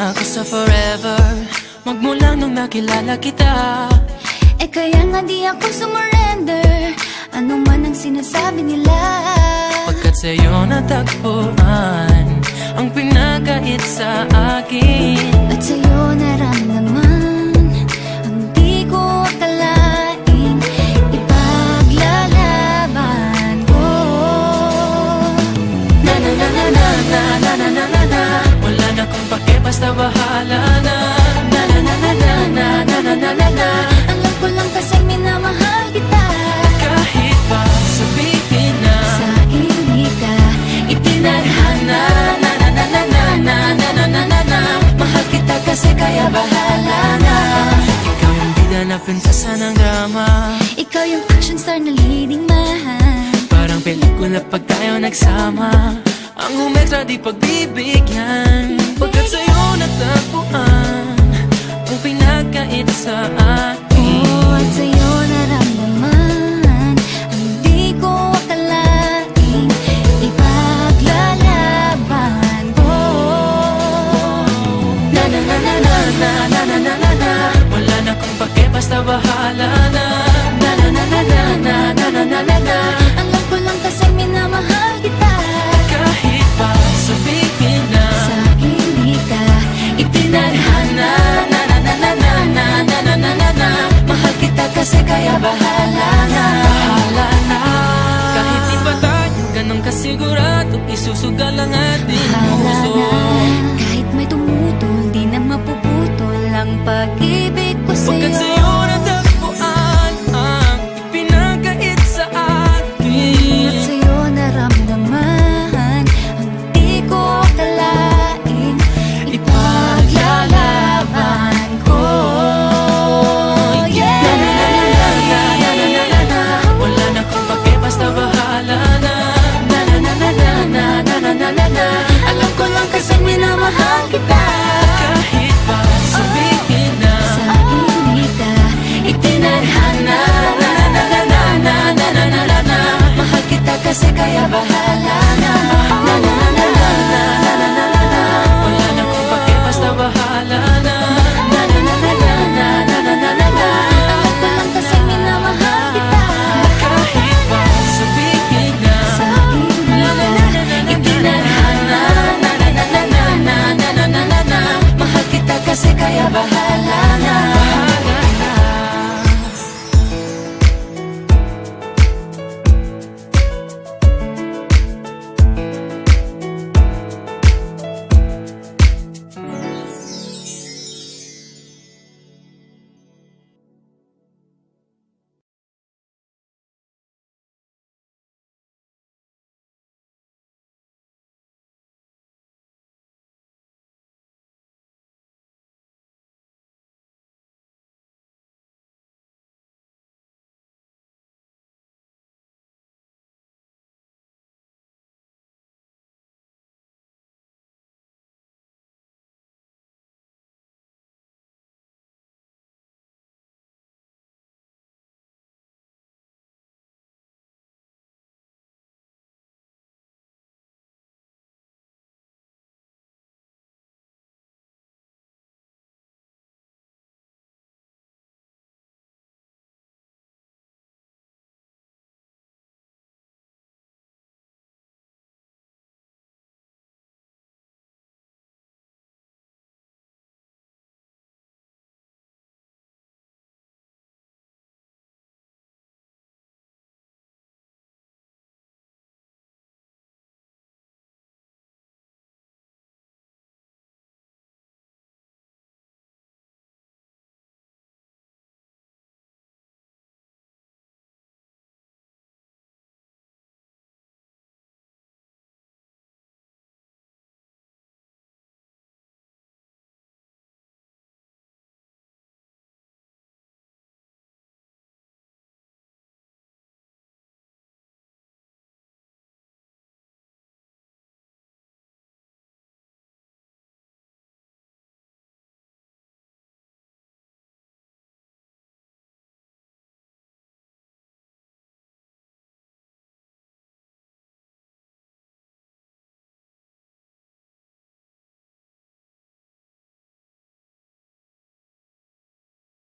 na ako sa forever, magmula nung nakilala kita. Eh kaya nga di ako sumurrender, ano man ang sinasabi nila. Pagkat sa'yo natagpuan ang pinakait sa akin, at sa'yo naramdaman ang di ko akalain ipaglalaban ko. Na na na na na na na na na na na. Wala na kung pake, basta bahala na. Na na na na na na na na na na na. Alam ko lang kasi minamahal kita, Kahit pa sabihin na sa akin di ka itinadhana. na na na na na na na na na na na. Mahal kita kasi kaya bahala na. Ikaw yung bida na prinsesa ng drama, Ikaw yung action star na leading man. parang pelikula pag tayo nagsama. Ang umextra di pagbibigyan, pagkat sa'yo natagpuan ang pinakait sa akin. Oh, at sa'yo naramdaman ang di ko akalain ipaglalaban ko. Na na na na na na na na na na na. Wala na kung pake, basta bahala na. Na na na na na na na na na na na. Alam ko lang kasi minamahal kita, Kahit pa sabihin na sa akin di ka itinadhana. na na na na na na na na na na na. Mahal kita kasi kaya bahala na. Bahala na. Kahit di pa tayo ganun kasigurado, isusugal ang ating Bahala puso. na. Kahit may tumutol, di na mapuputol ang pag-ibig ko Pagkat sa'yo.